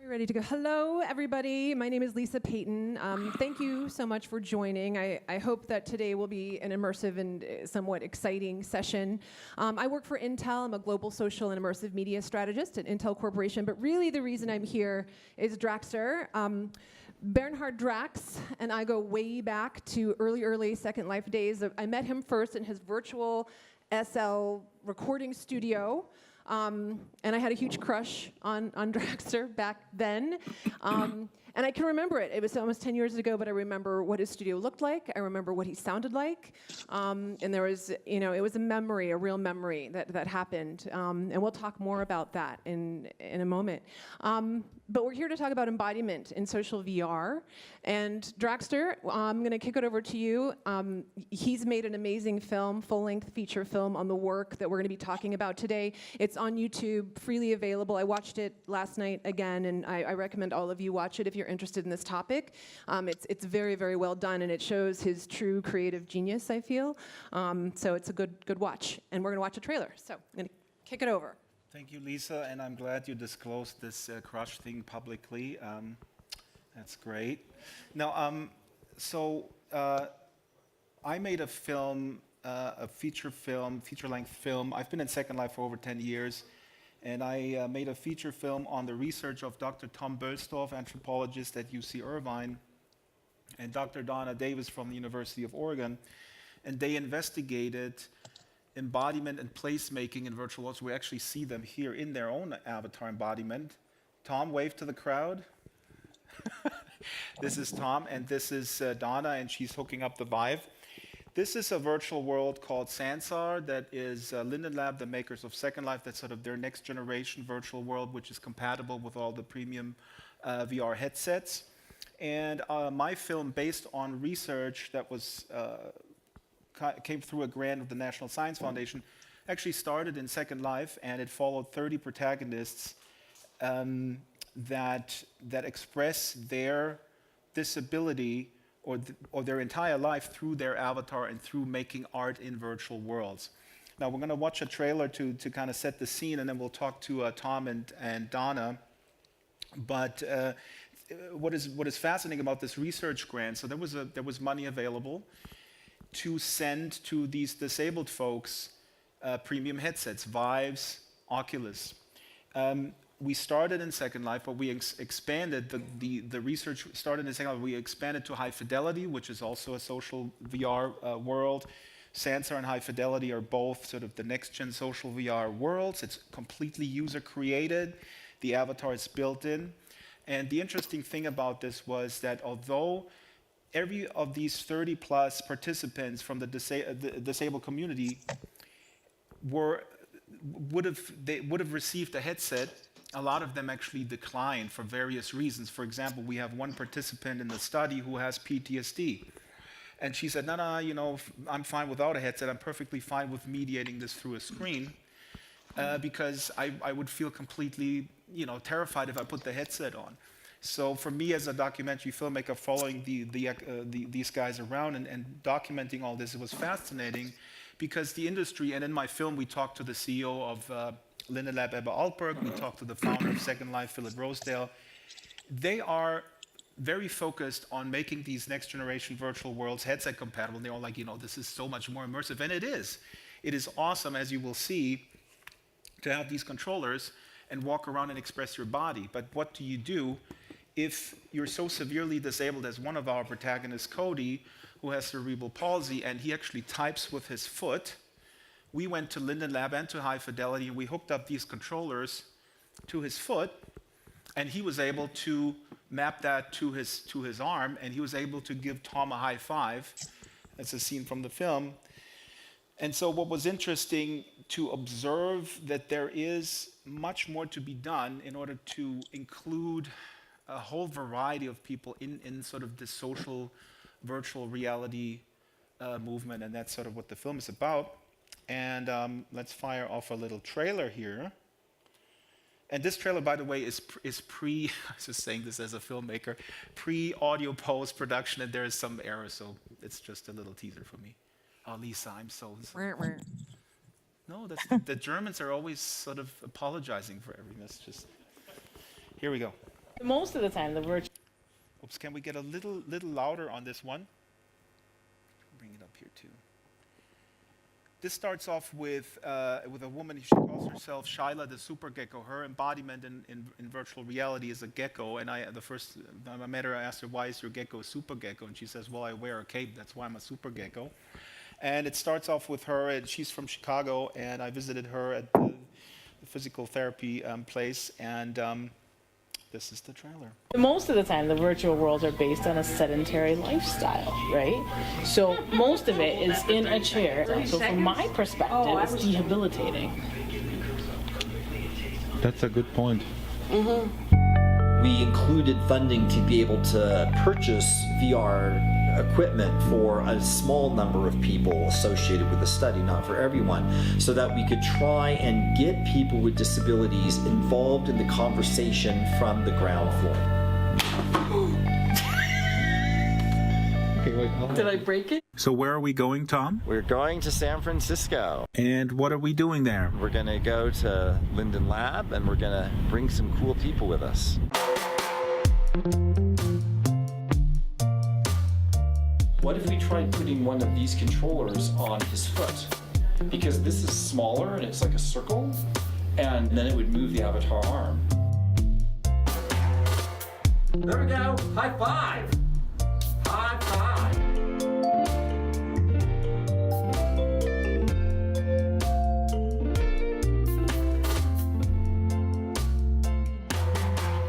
We're ready to go. Hello, everybody. My name is Lisa Peyton. Thank you so much for joining. I hope that today will be an immersive and somewhat exciting session. I work for Intel. I'm a global social and immersive media strategist at Intel Corporation, but really the reason I'm here is Draxtor. Bernhard Drax and I go way back to early Second Life days. I met him first in his virtual SL recording studio. And I had a huge crush on Draxtor back then. And I can remember it. It was almost 10 years ago, but I remember what his studio looked like. I remember what he sounded like. And there was, it was a memory, a real memory that happened. And we'll talk more about that in a moment. But we're here to talk about embodiment in social VR. And Draxtor, I'm going to kick it over to you. He's made an amazing film, full-length feature film on the work that we're going to be talking about today. It's on YouTube, freely available. I watched it last night again, and I recommend all of you watch it if you're interested in this topic. It's very, very well done, and it shows his true creative genius, I feel. So it's a good watch. And we're going to watch a trailer. So I'm going to kick it over. Thank you, Lisa, and I'm glad you disclosed this crush thing publicly. That's great. Now, I made a film, a feature-length film. I've been in Second Life for over 10 years, and I made a feature film on the research of Dr. Tom Boellstorff, anthropologist at UC Irvine, and Dr. Donna Davis from the University of Oregon, and they investigated embodiment and placemaking in virtual worlds. We actually see them here in their own avatar embodiment. Tom, wave to the crowd. This is Tom, and this is Donna, and she's hooking up the Vive. This is a virtual world called Sansar that is Linden Lab, the makers of Second Life. That's sort of their next generation virtual world, which is compatible with all the premium VR headsets. And my film, based on research that was came through a grant of the National Science Foundation, actually started in Second Life, and it followed 30 protagonists that express their disability or their entire life through their avatar and through making art in virtual worlds. Now we're going to watch a trailer to kind of set the scene, and then we'll talk to Tom and Donna. But what is fascinating about this research grant? So there was money available to send to these disabled folks premium headsets, Vives, Oculus. We started in Second Life, but we expanded, the research started in Second Life. We expanded to high fidelity, which is also a social VR world. Sansar and high fidelity are both sort of the next-gen social VR worlds. It's completely user-created. The avatar is built in. And the interesting thing about this was that although every of these 30-plus participants from the disabled community would have received a headset, a lot of them actually declined for various reasons. For example, we have one participant in the study who has PTSD. And she said, no, I'm fine without a headset. I'm perfectly fine with mediating this through a screen because I would feel completely, terrified if I put the headset on. So for me as a documentary filmmaker, following these guys around and documenting all this, it was fascinating because the industry, and in my film we talked to the CEO of Linden Lab, Ebba Altberg, we talked to the founder of Second Life, Philip Rosedale. They are very focused on making these next generation virtual worlds headset compatible. They're all like, this is so much more immersive, and it is. It is awesome, as you will see, to have these controllers and walk around and express your body. But what do you do if you're so severely disabled as one of our protagonists, Cody, who has cerebral palsy, and he actually types with his foot? We went to Linden Lab and to High Fidelity, and we hooked up these controllers to his foot, and he was able to map that to his arm, and he was able to give Tom a high five. That's a scene from the film. And so what was interesting to observe that there is much more to be done in order to include a whole variety of people in sort of this social virtual reality movement, and that's sort of what the film is about. And let's fire off a little trailer here. And this trailer, by the way, is pre, I was just saying this as a filmmaker, pre-audio post-production, and there is some error, so it's just a little teaser for me. Oh, Lisa, I'm so No, that's the Germans are always sort of apologizing for everything. That's just, here we go. Most of the time, the virtual. Oops, can we get a little louder on this one? Bring it up here too. This starts off with a woman. She calls herself Shyla the super gecko. Her embodiment in virtual reality is a gecko. And the first time I met her, I asked her, "Why is your gecko a super gecko?" And she says, "Well, I wear a cape. That's why I'm a super gecko." And it starts off with her, and she's from Chicago, and I visited her at the physical therapy place, and this is the trailer. Most of the time, the virtual worlds are based on a sedentary lifestyle, right? So most of it is in a chair. So from my perspective, it's debilitating. That's a good point. We included funding to be able to purchase VR equipment for a small number of people associated with the study, not for everyone, so that we could try and get people with disabilities involved in the conversation from the ground floor. Okay, wait, Did I break it? So where are we going, Tom? We're going to San Francisco. And what are we doing there? We're going to go to Linden Lab, and we're going to bring some cool people with us. What if we tried putting one of these controllers on his foot? Because this is smaller and it's like a circle, and then it would move the avatar arm. There we go. High five. High five.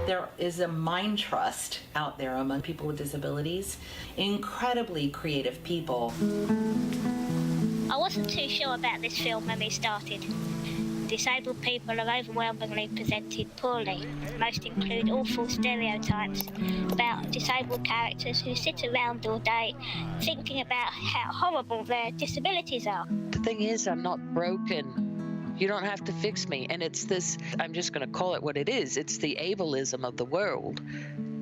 There is a mind trust out there among people with disabilities. Incredibly creative people. I wasn't too sure about this film when we started. Disabled people are overwhelmingly presented poorly. Most include awful stereotypes about disabled characters who sit around all day thinking about how horrible their disabilities are. The thing is, I'm not broken. You don't have to fix me. And it's this, I'm just going to call it what it is. It's the ableism of the world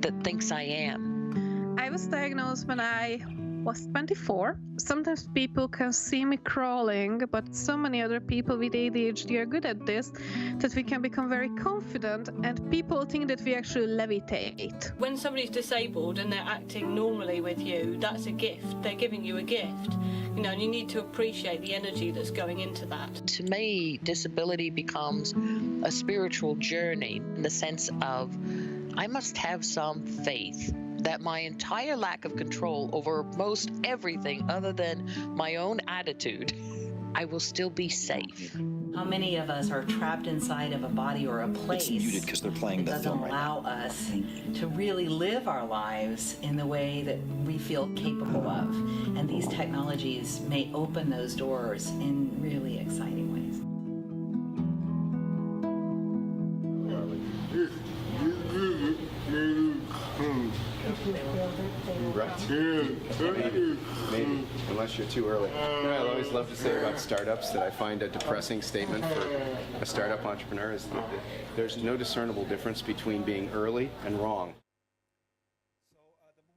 that thinks I am. I was diagnosed when I was 24. Sometimes people can see me crawling, but so many other people with ADHD are good at this that we can become very confident, and people think that we actually levitate. When somebody's disabled and they're acting normally with you, that's a gift. They're giving you a gift. You know, and you need to appreciate the energy that's going into that. To me, disability becomes a spiritual journey in the sense of I must have some faith that my entire lack of control over most everything other than my own attitude, I will still be safe. How many of us are trapped inside of a body or a place? It's muted because they're playing the film right now. Doesn't allow us to really live our lives in the way that we feel capable of. And these technologies may open those doors in really exciting ways. Maybe, unless you're too early. You know, I always love to say about startups that I find a depressing statement for a startup entrepreneur is that there's no discernible difference between being early and wrong.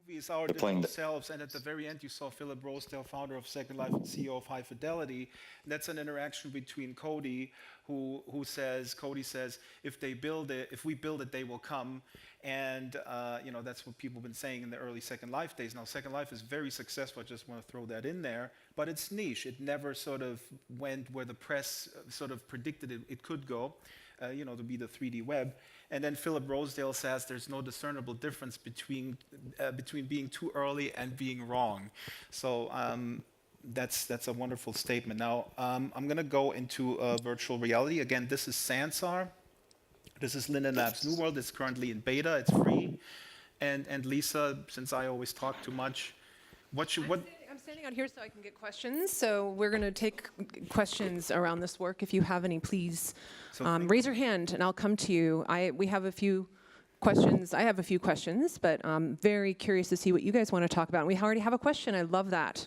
The movie is our Digital Selves, and at the very end you saw Philip Rosedale, founder of Second Life and CEO of High Fidelity. And that's an interaction between Cody, Cody says, if we build it, they will come. And you know, that's what people have been saying in the early Second Life days. Now, Second Life is very successful. I just want to throw that in there. But it's niche. It never sort of went where the press sort of predicted it could go, you know, to be the 3D web. And then Philip Rosedale says there's no discernible difference between being too early and being wrong. So that's a wonderful statement. Now, I'm going to go into virtual reality. Again, this is Sansar. This is Linden Labs New World. It's currently in beta. It's free. And Lisa, since I always talk too much, I'm standing out here so I can get questions. So we're going to take questions around this work. If you have any, please raise your hand and I'll come to you. We have a few questions. I have a few questions, but I'm very curious to see what you guys want to talk about. And we already have a question. I love that.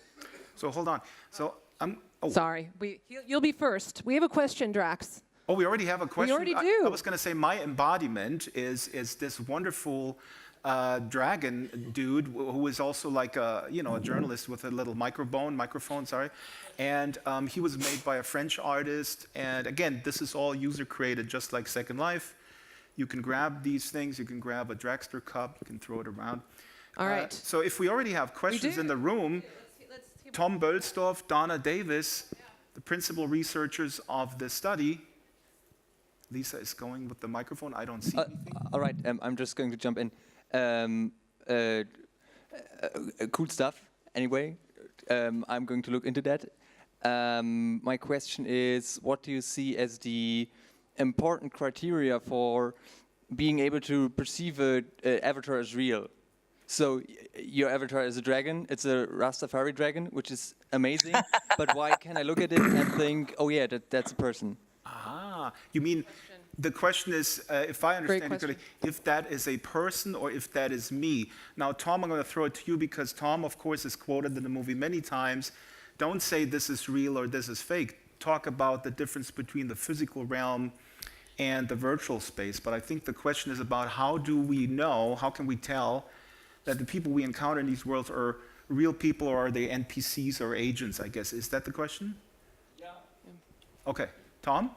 So hold on. So Sorry. You'll be first. We have a question, Drax. Oh, we already have a question? We already do. I was going to say my embodiment is this wonderful dragon dude who is also like a journalist with a little microphone, sorry. And he was made by a French artist. And again, this is all user created, just like Second Life. You can grab these things. You can grab a Draxtor cup. You can throw it around. All right. So if we already have questions in the room, Tom Boellstorff, Donna Davis, the principal researchers of the study. Lisa is going with the microphone. I don't see anything. All right, I'm just going to jump in. Cool stuff. Anyway, I'm going to look into that. My question is, what do you see as the important criteria for being able to perceive an avatar as real? So your avatar is a dragon. It's a Rastafari dragon, which is amazing. But why can I look at it and think, oh yeah, that's a person? Ah, you mean the question is, if I understand it correctly, if that is a person or if that is me. Now, Tom, I'm going to throw it to you because Tom, of course, is quoted in the movie many times. Don't say this is real or this is fake. Talk about the difference between the physical realm and the virtual space. But I think the question is about how do we know, how can we tell that the people we encounter in these worlds are real people or are they NPCs or agents, I guess. Is that the question? Yeah. Okay. Tom?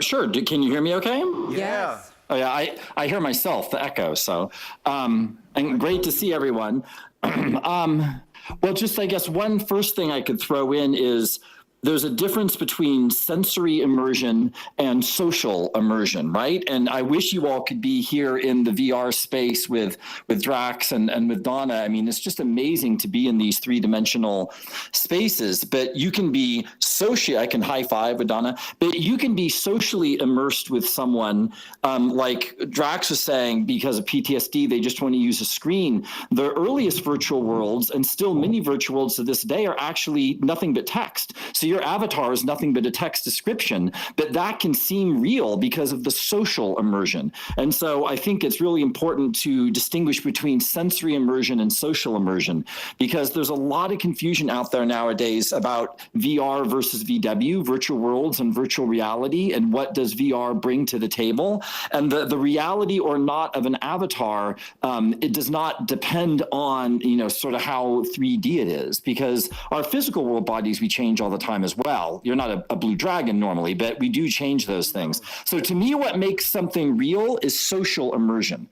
Sure. Can you hear me okay? Yeah. Oh, yeah. I hear myself, the echo. So, and great to see everyone. Well, just I guess one first thing I could throw in is there's a difference between sensory immersion and social immersion, right? And I wish you all could be here in the VR space with Drax and with Donna. I mean, it's just amazing to be in these three-dimensional spaces. But you can be I can high five with Donna, but you can be socially immersed with someone like Drax was saying, because of PTSD, they just want to use a screen. The earliest virtual worlds, and still many virtual worlds to this day, are actually nothing but text. So your avatar is nothing but a text description, but that can seem real because of the social immersion. And so I think it's really important to distinguish between sensory immersion and social immersion, because there's a lot of confusion out there nowadays about VR versus VW, virtual worlds and virtual reality, and what does VR bring to the table. And the reality or not of an avatar, it does not depend on, sort of how 3D it is, because our physical world bodies, we change all the time as well. You're not a blue dragon normally, but we do change those things. So to me, what makes something real is social immersion.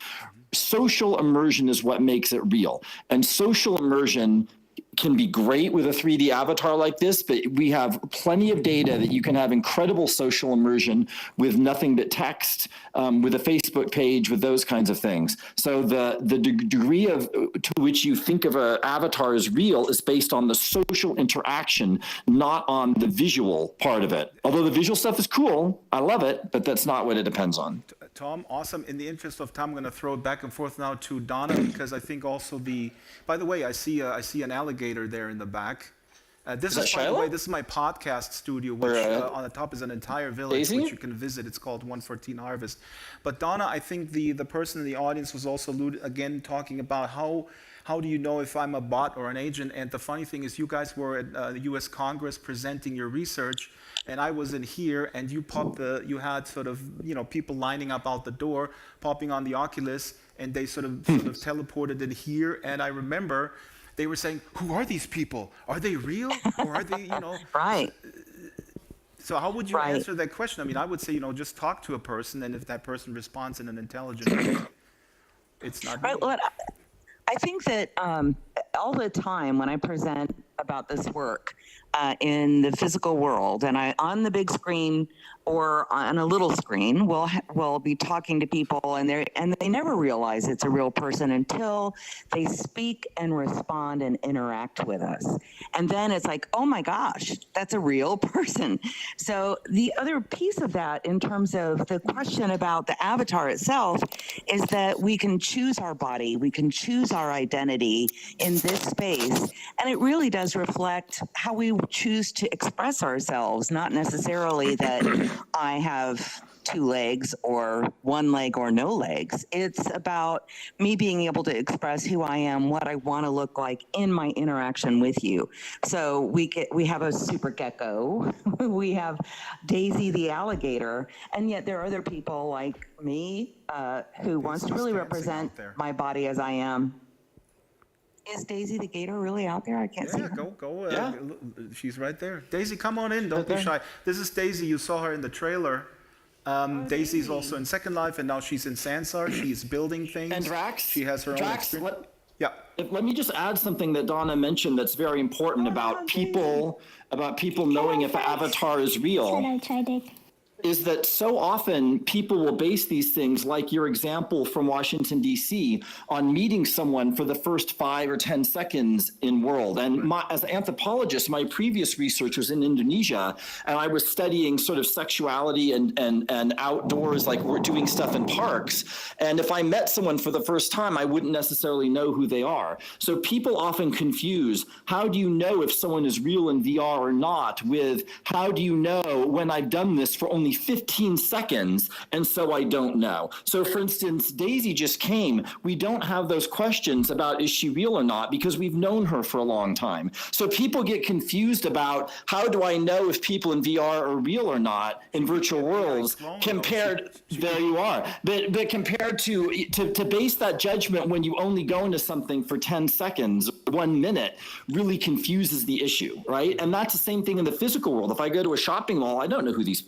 Social immersion is what makes it real. And social immersion can be great with a 3D avatar like this, but we have plenty of data that you can have incredible social immersion with nothing but text, with a Facebook page, with those kinds of things. So the degree to which you think of an avatar as real is based on the social interaction, not on the visual part of it. Although the visual stuff is cool, I love it, but that's not what it depends on. Tom, awesome. In the interest of time, I'm going to throw it back and forth now to Donna, because I think also by the way, I see an alligator there in the back. This is, by the way, this is my podcast studio, which on the top is an entire village which you can visit. It's called 114 Harvest. But Donna, I think the person in the audience was also again talking about how do you know if I'm a bot or an agent? And the funny thing is, you guys were at the U.S. Congress presenting your research, and I was in here, and you had sort of people lining up out the door, popping on the Oculus, and they sort of teleported in here. And I remember they were saying, "Who are these people? Are they real, or are they Right. So how would you answer that question? I mean, I would say just talk to a person, and if that person responds in an intelligent way, it's not real. Well, I think that all the time when I present about this work in the physical world, and on the big screen or on a little screen, we'll be talking to people, and they never realize it's a real person until they speak and respond and interact with us. And then it's like, oh my gosh, that's a real person. So the other piece of that, in terms of the question about the avatar itself, is that we can choose our body, we can choose our identity in this space, and it really does reflect how we choose to express ourselves, not necessarily that I have 2 legs or 1 leg or no legs. It's about me being able to express who I am, what I want to look like in my interaction with you. So we have a super gecko, we have Daisy the alligator, and yet there are other people like me who wants to really represent my body as I am. Is Daisy the gator really out there? I can't see her. Go. She's right there. Daisy, come on in. Don't be shy. This is Daisy. You saw her in the trailer. Daisy's also in Second Life, and now she's in Sansar. She's building things. And Drax? She has her own experience. Yeah. Let me just add something that Donna mentioned that's very important about people knowing if an avatar is real. Is that so often people will base these things, like your example from Washington, D.C., on meeting someone for the first 5 or 10 seconds in world. And as an anthropologist, my previous research was in Indonesia, and I was studying sort of sexuality and outdoors, like we're doing stuff in parks. And if I met someone for the first time, I wouldn't necessarily know who they are. So people often confuse, how do you know if someone is real in VR or not, with how do you know when I've done this for only 15 seconds, and so I don't know. So for instance, Daisy just came. We don't have those questions about is she real or not because we've known her for a long time. So people get confused about how do I know if people in VR are real or not in virtual worlds compared, there you are. But compared to base that judgment when you only go into something for 10 seconds, 1 minute, really confuses the issue, right? And that's the same thing in the physical world. If I go to a shopping mall, I don't know who these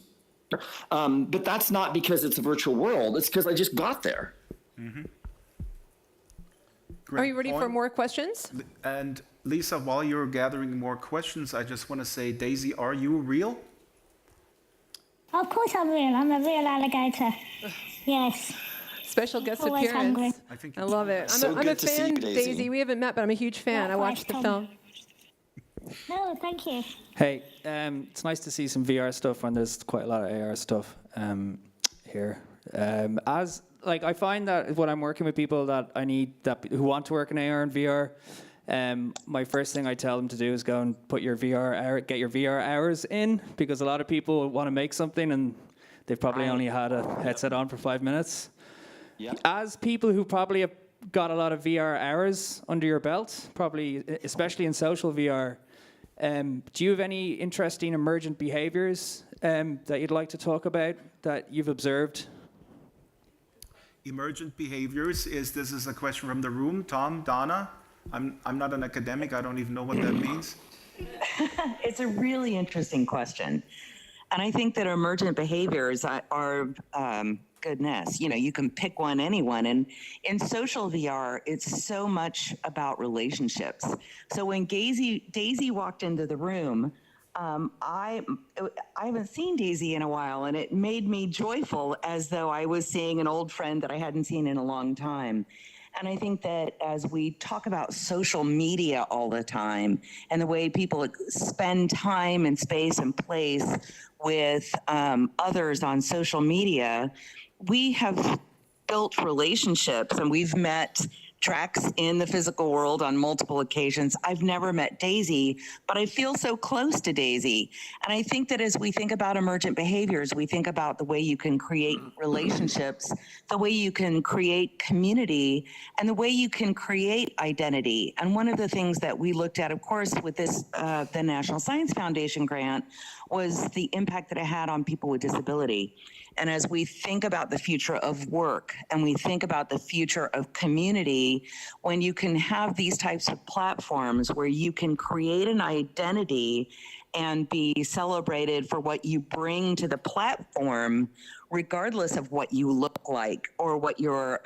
but that's not because it's a virtual world. It's because I just got there. Mm-hmm. Are you ready for more questions? And Lisa, while you're gathering more questions, I just want to say, Daisy, are you real? Of course I'm real. I'm a real alligator. Yes. Special guest Always appearance. hungry. I love it. So I'm a good to see fan, you, Daisy. Daisy. We haven't met, but I'm a huge fan. I watched the film. No, thank you. Hey, it's nice to see some VR stuff when there's quite a lot of AR stuff here. I find that when I'm working with people who want to work in AR and VR, my first thing I tell them to do is go and put your get your VR hours in, because a lot of people want to make something and they've probably only had a headset on for 5 minutes. Yeah. As people who probably have got a lot of VR hours under your belt, probably especially in social VR, do you have any interesting emergent behaviors that you'd like to talk about that you've observed? Emergent behaviors, this is a question from the room. Tom, Donna? I'm not an academic. I don't even know what that means. It's a really interesting question. And I think that emergent behaviors are goodness, you can pick anyone. And in social VR, it's so much about relationships. So when Daisy walked into the room, I haven't seen Daisy in a while, and it made me joyful, as though I was seeing an old friend that I hadn't seen in a long time. And I think that as we talk about social media all the time and the way people spend time and space and place with others on social media, we have built relationships, and we've met Drax in the physical world on multiple occasions. I've never met Daisy, but I feel so close to Daisy. And I think that as we think about emergent behaviors, we think about the way you can create relationships, the way you can create community, and the way you can create identity. And one of the things that we looked at, of course, with this, the National Science Foundation grant, was the impact that it had on people with disability. And as we think about the future of work and we think about the future of community, when you can have these types of platforms where you can create an identity and be celebrated for what you bring to the platform, regardless of what you look like or what your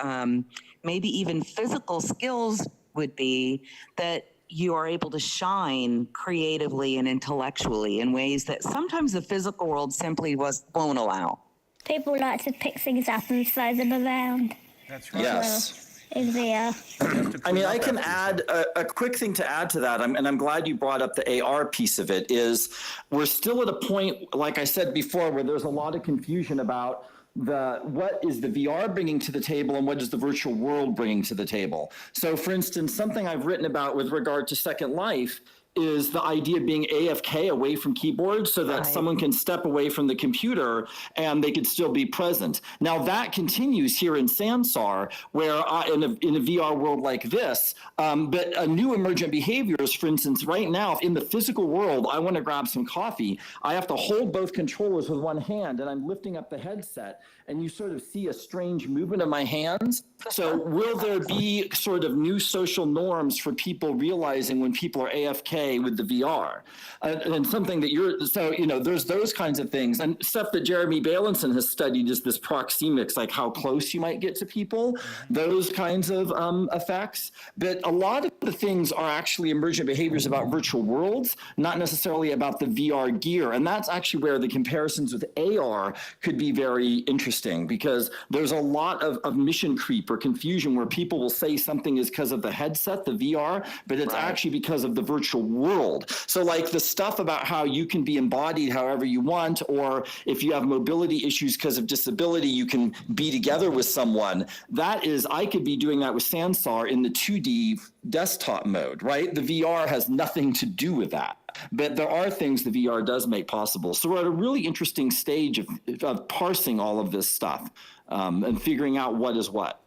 maybe even physical skills would be, that you are able to shine creatively and intellectually in ways that sometimes the physical world simply won't allow. People like to pick things up and throw them around. That's right. Yes. In VR. I mean, I can add a quick thing to add to that, and I'm glad you brought up the AR piece of it, is we're still at a point, like I said before, where there's a lot of confusion about what is the VR bringing to the table and what is the virtual world bringing to the table. So for instance, something I've written about with regard to Second Life is the idea of being AFK, away from keyboards, so that someone can step away from the computer and they could still be present. Now that continues here in Sansar, where in a VR world like this, but a new emergent behaviors, for instance, right now in the physical world, I want to grab some coffee. I have to hold both controllers with one hand, and I'm lifting up the headset, and you sort of see a strange movement of my hands. So will there be sort of new social norms for people realizing when people are AFK way with the VR. And something that there's those kinds of things. And stuff that Jeremy Bailenson has studied is this proxemics, like how close you might get to people, those kinds of effects. But a lot of the things are actually emergent behaviors about virtual worlds, not necessarily about the VR gear. And that's actually where the comparisons with AR could be very interesting, because there's a lot of mission creep or confusion where people will say something is because of the headset, the VR, but it's actually because of the virtual world. So like the stuff about how you can be embodied however you want, or if you have mobility issues because of disability, you can be together with someone. That is, I could be doing that with Sansar in the 2D desktop mode, right? The VR has nothing to do with that. But there are things the VR does make possible. So we're at a really interesting stage of parsing all of this stuff and figuring out what is what.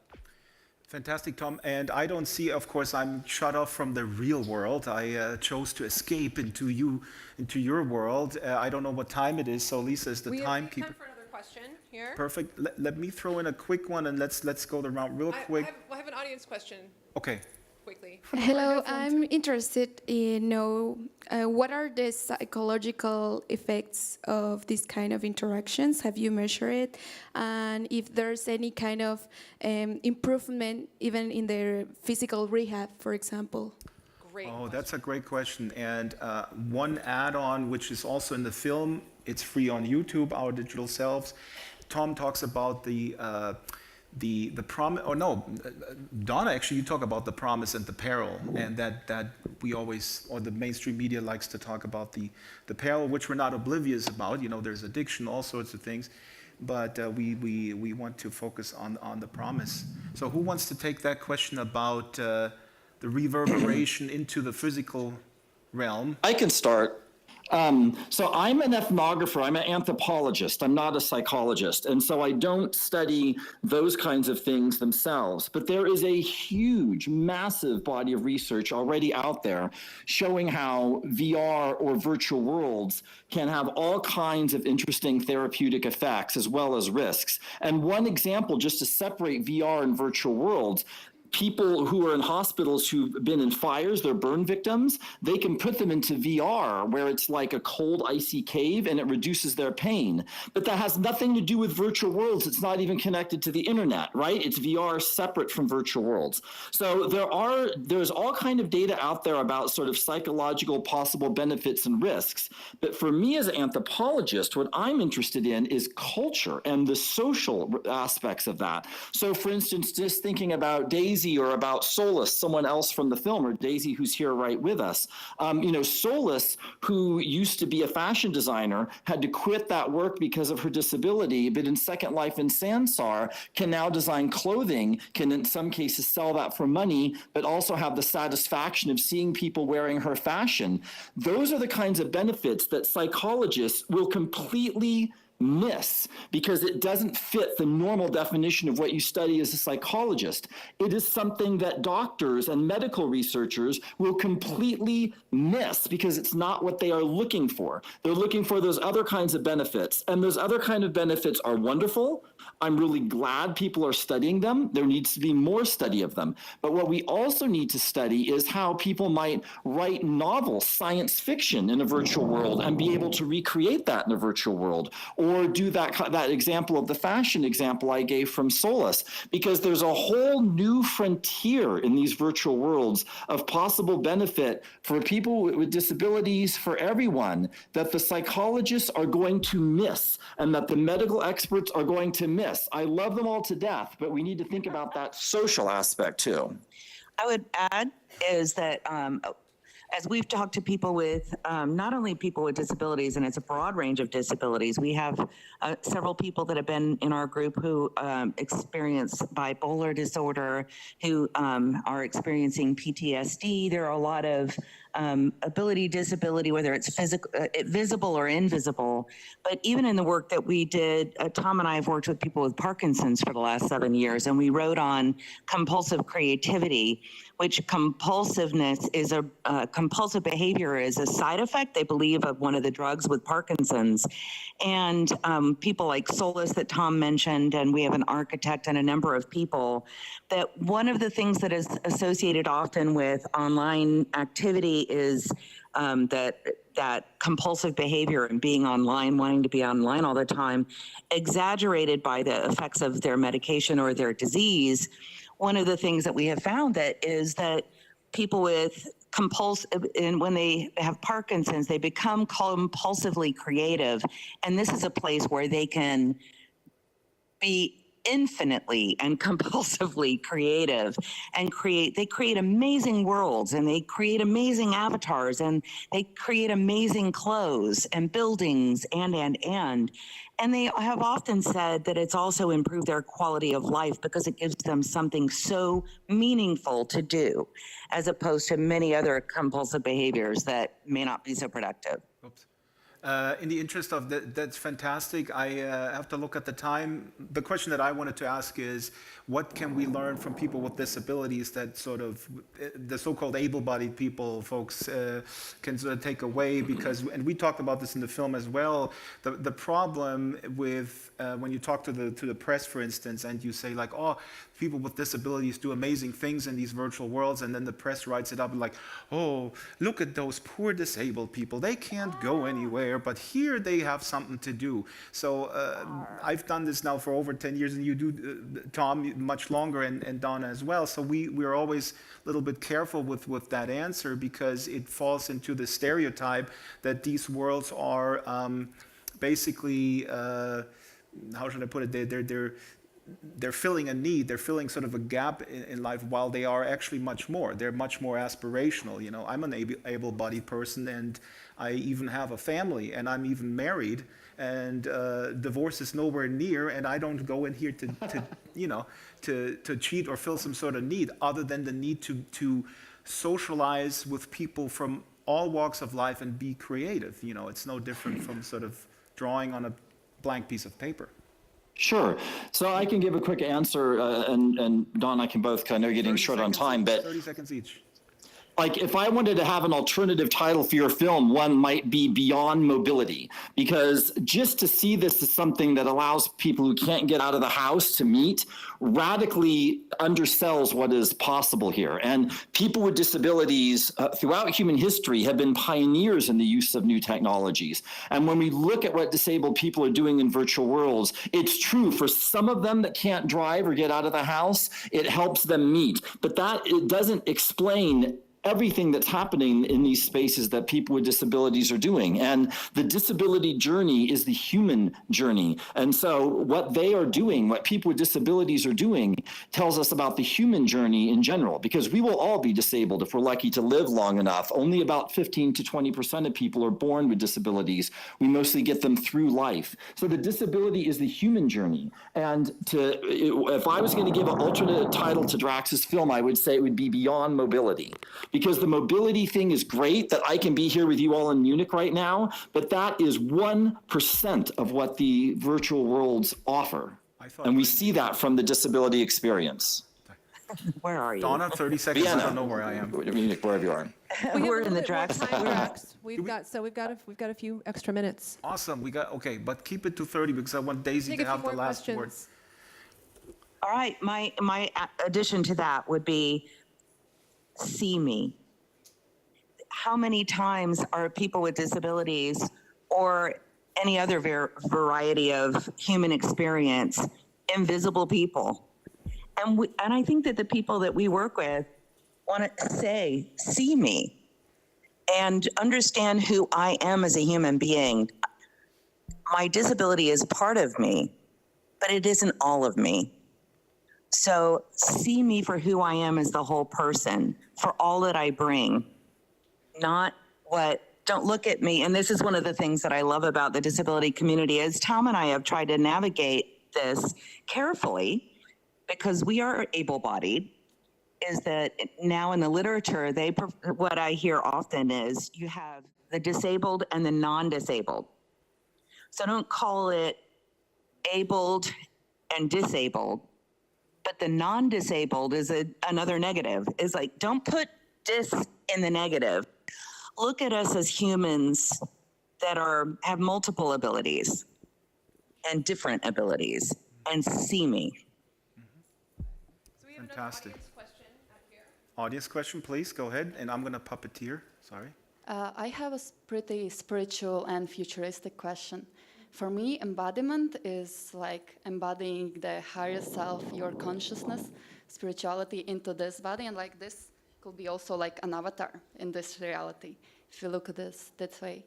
Fantastic, Tom. And I don't see, of course, I'm shut off from the real world. I chose to escape into your world. I don't know what time it is, so Lisa is the timekeeper. We have time for another question here. Perfect. Let me throw in a quick one, and let's go around real quick. I have an audience question. Okay. Quickly. Hello, I'm interested in know what are the psychological effects of this kind of interactions? Have you measured it? And if there's any kind of improvement even in their physical rehab, for example? Great. Oh, that's a great question. And one add-on, which is also in the film, it's free on YouTube, Our Digital Selves. Tom talks about the promise, or no, Donna, actually, you talk about the promise and the peril, and that we always, or the mainstream media likes to talk about the peril, which we're not oblivious about. You know, there's addiction, all sorts of things, but we want to focus on the promise. So who wants to take that question about the reverberation into the physical realm? I can start. So I'm an ethnographer, I'm an anthropologist, I'm not a psychologist, and so I don't study those kinds of things themselves. But there is a huge, massive body of research already out there showing how VR or virtual worlds can have all kinds of interesting therapeutic effects as well as risks. And one example, just to separate VR and virtual worlds, people who are in hospitals who've been in fires, they're burn victims, they can put them into VR where it's like a cold, icy cave and it reduces their pain. But that has nothing to do with virtual worlds. It's not even connected to the internet, right? It's VR separate from virtual worlds. So there's all kind of data out there about sort of psychological possible benefits and risks. But for me as an anthropologist, what I'm interested in is culture and the social aspects of that. So for instance, just thinking about Daisy or about Solus, someone else from the film, or Daisy who's here right with us. Solus, who used to be a fashion designer, had to quit that work because of her disability, but in Second Life in Sansar can now design clothing, can in some cases sell that for money, but also have the satisfaction of seeing people wearing her fashion. Those are the kinds of benefits that psychologists will completely miss because it doesn't fit the normal definition of what you study as a psychologist. It is something that doctors and medical researchers will completely miss because it's not what they are looking for. They're looking for those other kinds of benefits, and those other kind of benefits are wonderful. I'm really glad people are studying them. There needs to be more study of them. But what we also need to study is how people might write novel science fiction in a virtual world and be able to recreate that in a virtual world, or do that example of the fashion example I gave from Solus, because there's a whole new frontier in these virtual worlds of possible benefit for people with disabilities, for everyone, that the psychologists are going to miss and that the medical experts are going to miss. I love them all to death, but we need to think about that social aspect too. I would add is that as we've talked to people with, not only people with disabilities, and it's a broad range of disabilities, we have several people that have been in our group who experience bipolar disorder, who are experiencing PTSD. There are a lot of disability, whether it's physical, visible or invisible. But even in the work that we did, Tom and I have worked with people with Parkinson's for the last 7 years, and we wrote on compulsive creativity, which compulsiveness is compulsive behavior is a side effect, they believe, of one of the drugs with Parkinson's. And people like Solus that Tom mentioned, and we have an architect and a number of people, that one of the things that is associated often with online activity is that compulsive behavior and being online, wanting to be online all the time, exaggerated by the effects of their medication or their disease. One of the things that we have found is that people with and when they have Parkinson's, they become compulsively creative. And this is a place where they can be infinitely and compulsively creative and they create amazing worlds, and they create amazing avatars, and they create amazing clothes and buildings and they have often said that it's also improved their quality of life because it gives them something so meaningful to do, as opposed to many other compulsive behaviors that may not be so productive. Oops. In the interest of that's fantastic. I have to look at the time. The question that I wanted to ask is, what can we learn from people with disabilities that sort of the so-called able-bodied people, folks, can sort of take away? Because, and we talked about this in the film as well, the problem with when you talk to the press, for instance, and you say like, oh, people with disabilities do amazing things in these virtual worlds, and then the press writes it up like, oh, look at those poor disabled people. They can't go anywhere, but here they have something to do. So I've done this now for over 10 years, and you do, Tom, much longer, and Donna as well. So we're always a little bit careful with that answer, because it falls into the stereotype that these worlds are basically, how should I put it, they're filling a need, they're filling sort of a gap in life, while they are actually much more. They're much more aspirational. You know, I'm an able-bodied person, and I even have a family, and I'm even married, and divorce is nowhere near, and I don't go in here to cheat or fill some sort of need, other than the need to socialize with people from all walks of life and be creative. You know, it's no different from sort of drawing on a blank piece of paper. Sure. So I can give a quick answer, and Don and I can both, I know you're getting short on time, but 30 seconds each. Like, if I wanted to have an alternative title for your film, one might be Beyond Mobility, because just to see this as something that allows people who can't get out of the house to meet radically undersells what is possible here. And people with disabilities throughout human history have been pioneers in the use of new technologies. And when we look at what disabled people are doing in virtual worlds, it's true for some of them that can't drive or get out of the house, it helps them meet. But it doesn't explain everything that's happening in these spaces that people with disabilities are doing. And the disability journey is the human journey. And so what they are doing, what people with disabilities are doing, tells us about the human journey in general, because we will all be disabled if we're lucky to live long enough. Only about 15 to 20% of people are born with disabilities. We mostly get them through life. So the disability is the human journey. And if I was going to give an alternate title to Drax's film, I would say it would be Beyond Mobility. Because the mobility thing is great, that I can be here with you all in Munich right now, but that is 1% of what the virtual worlds offer. And we see that from the disability experience. Where are you? Donna, 30 seconds. Vienna. I don't know where I am. Munich, wherever you are. We're in the Drax. We've got a few extra minutes. Awesome. Okay, but keep it to 30, because I want Daisy to have the last word. All right. My addition to that would be, see me. How many times are people with disabilities or any other variety of human experience invisible people? And I think that the people that we work with want to say, see me, and understand who I am as a human being. My disability is part of me, but it isn't all of me. So see me for who I am as the whole person, for all that I bring, don't look at me. And this is one of the things that I love about the disability community, is Tom and I have tried to navigate this carefully, because we are able-bodied, is that now in the literature, what I hear often is you have the disabled and the non-disabled. So don't call it abled and disabled. But the non-disabled is another negative. It's like, don't put dis in the negative. Look at us as humans that have multiple abilities and different abilities, and see me. So we have Fantastic. Another audience question up here. Audience question, please, go ahead. And I'm going to puppeteer. Sorry. I have a pretty spiritual and futuristic question. For me, embodiment is like embodying the higher self, your consciousness, spirituality into this body, and like this could be also like an avatar in this reality, if you look at this that way.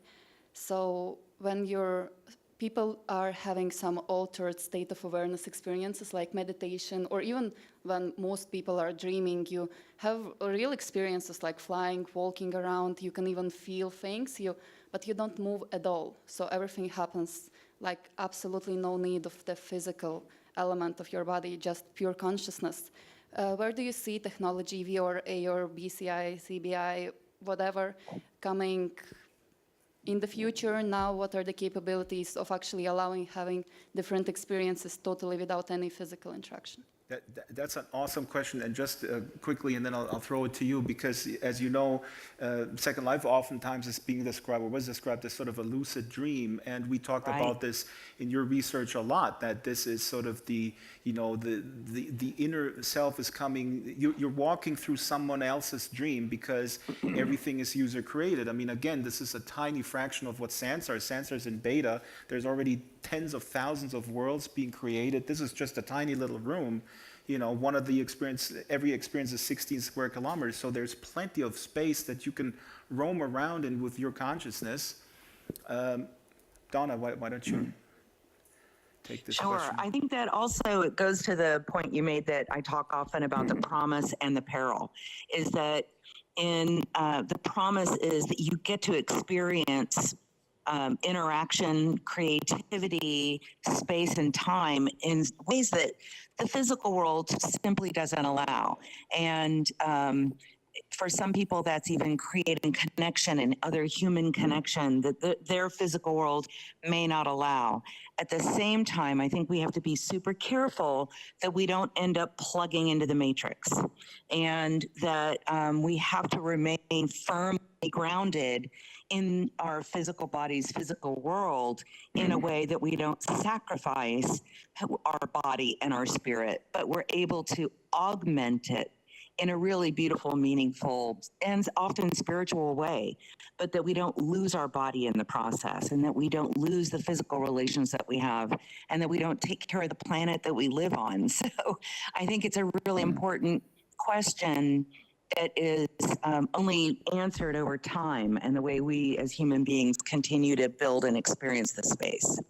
So when people are having some altered state of awareness experiences like meditation, or even when most people are dreaming, you have real experiences like flying, walking around, you can even feel things, but you don't move at all. So everything happens like absolutely no need of the physical element of your body, just pure consciousness. Where do you see technology, VR, AR, BCI, CBI, whatever, coming in the future? Now, what are the capabilities of actually having different experiences totally without any physical interaction? That's an awesome question, and just quickly, and then I'll throw it to you, because as you know, Second Life oftentimes is being described, or was described, as sort of a lucid dream, and we talked about this in your research a lot, that this is sort of the inner self is coming, you're walking through someone else's dream because everything is user created. I mean, again, this is a tiny fraction of what Sansar is in beta. There's already tens of thousands of worlds being created. This is just a tiny little room. One of the every experience is 16 square kilometers, so there's plenty of space that you can roam around in with your consciousness. Donna, why don't you take this question? Sure. I think that also it goes to the point you made that I talk often about the promise and the peril, is that the promise is that you get to experience interaction, creativity, space, and time in ways that the physical world simply doesn't allow. And for some people, that's even creating connection and other human connection that their physical world may not allow. At the same time, I think we have to be super careful that we don't end up plugging into the matrix, and that we have to remain firmly grounded in our physical body's physical world in a way that we don't sacrifice our body and our spirit, but we're able to augment it in a really beautiful, meaningful, and often spiritual way, but that we don't lose our body in the process, and that we don't lose the physical relations that we have, and that we don't take care of the planet that we live on. So I think it's a really important question that is only answered over time and the way we as human beings continue to build and experience the space.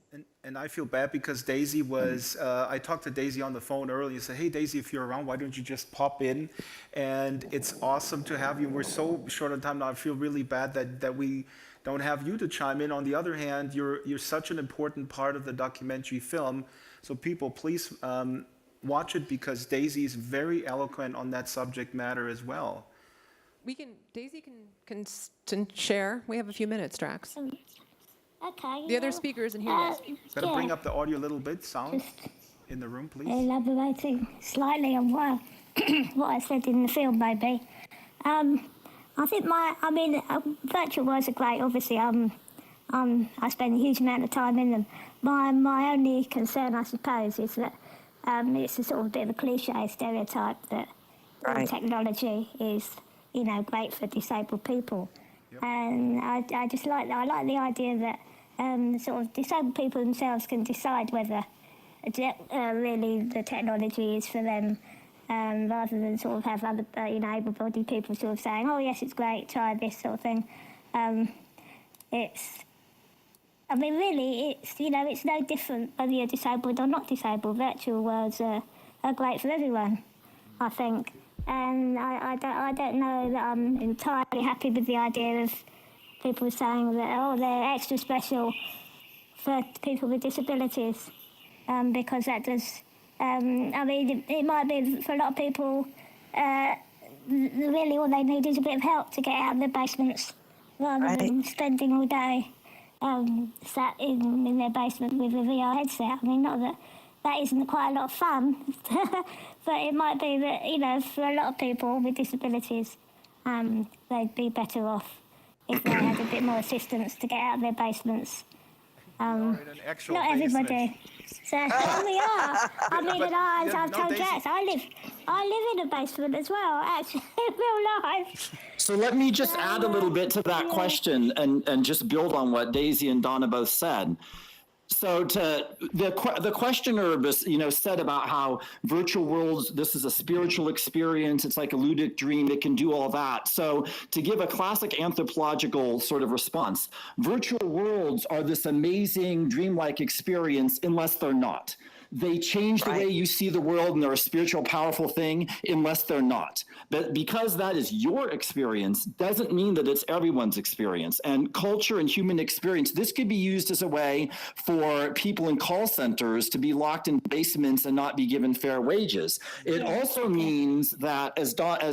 And I feel bad because Daisy was, I talked to Daisy on the phone earlier and said, hey, Daisy, if you're around, why don't you just pop in? And it's awesome to have you. We're so short on time now. I feel really bad that we don't have you to chime in. On the other hand, you're such an important part of the documentary film. So people, please watch it, because Daisy is very eloquent on that subject matter as well. Daisy can share. We have a few minutes, Drax. Okay. The other speaker isn't here yet. Better bring up the audio a little bit, sound in the room, please. Elaborating slightly on what I said in the film, maybe. I think virtual worlds are great. Obviously, I spend a huge amount of time in them. My only concern, I suppose, is that it's a sort of bit of a cliche stereotype that all technology is, great for disabled people. Yep. And I like the idea that sort of disabled people themselves can decide whether really the technology is for them, rather than sort of have other able-bodied people sort of saying, oh yes, it's great, try this sort of thing. It's no different whether you're disabled or not disabled. Virtual worlds are great for everyone, I think. And I don't know that I'm entirely happy with the idea of people saying that, they're extra special for people with disabilities, because that does, it might be for a lot of people, really all they need is a bit of help to get out of their basements, rather than spending all day sat in their basement with a VR headset. I mean, not that isn't quite a lot of fun, but it might be that, for a lot of people with disabilities, they'd be better off if they had a bit more assistance to get out of their basements. Not everybody. So we are. I mean, But, as yeah, I've no, told Daisy- Drax, I live in a basement as well, actually, in real life. So let me just add a little bit to that question and just build on what Daisy and Donna both said. So the questioner, said about how virtual worlds, this is a spiritual experience. It's like a ludic dream. It can do all that. So to give a classic anthropological sort of response, virtual worlds are this amazing dreamlike experience unless they're not. They change the way you see the world, and they're a spiritual, powerful thing unless they're not. But because that is your experience doesn't mean that it's everyone's experience. And culture and human experience, this could be used as a way for people in call centers to be locked in basements and not be given fair wages. It also means that, as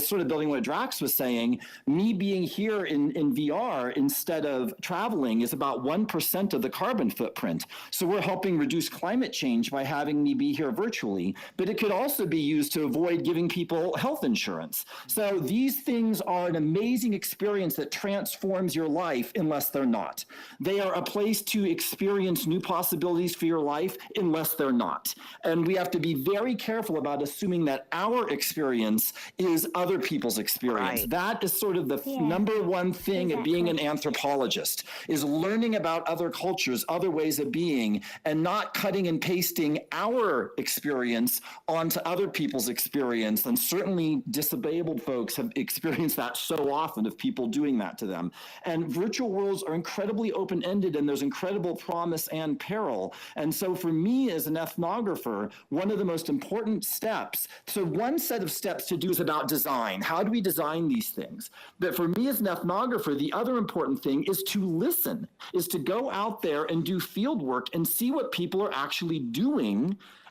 sort of building what Drax was saying, me being here in VR instead of traveling is about 1% of the carbon footprint. So we're helping reduce climate change by having me be here virtually, but it could also be used to avoid giving people health insurance. So these things are an amazing experience that transforms your life unless they're not. They are a place to experience new possibilities for your life unless they're not. And we have to be very careful about assuming that our experience is other people's experience. Right. That is sort of the number one thing of being an anthropologist, is learning about other cultures, other ways of being, and not cutting and pasting our experience onto other people's experience. And certainly disabled folks have experienced that so often of people doing that to them. And virtual worlds are incredibly open-ended, and there's incredible promise and peril. And so for me as an ethnographer, one of the most important steps, so one set of steps to do is about design. How do we design these things? But for me as an ethnographer, the other important thing is to listen, is to go out there and do field work and see what people are actually doing,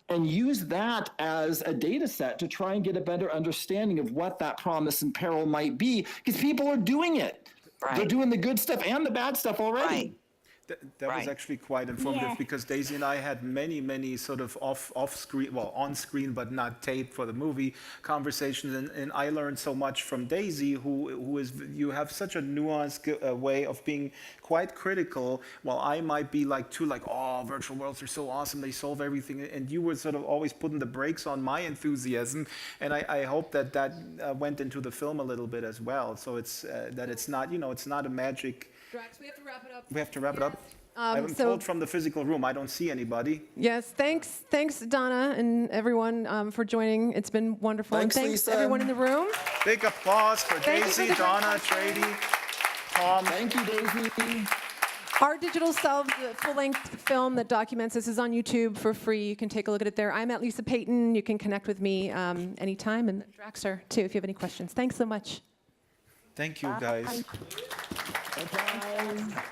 and use that as a data set to try and get a better understanding of what that promise and peril might be, because people are doing it. Right. They're doing the good stuff and the bad stuff already. Right. That was actually quite informative because Daisy and I had many sort of off-screen, well, on-screen but not taped for the movie conversations, and I learned so much from Daisy, who is, you have such a nuanced way of being quite critical, while I might be oh, virtual worlds are so awesome, they solve everything, and you were sort of always putting the brakes on my enthusiasm, and I hope that went into the film a little bit as well, so it's that it's not, it's not a magic. Drax, we have to wrap it up. We have to wrap it up. I'm told from the physical room. I don't see anybody. Yes, thanks, Donna and everyone for joining. It's been wonderful. Thanks, and thanks Lisa. everyone in the room. Big applause for Thank you Daisy, for the Donna, great Trady, Tom. Thank you, Daisy. Our Digital Selves, the full-length film that documents this, is on YouTube for free. You can take a look at it there. I'm at Lisa Peyton. You can connect with me anytime, and Draxtor too if you have any questions. Thanks so much. Thank you, guys. Bye.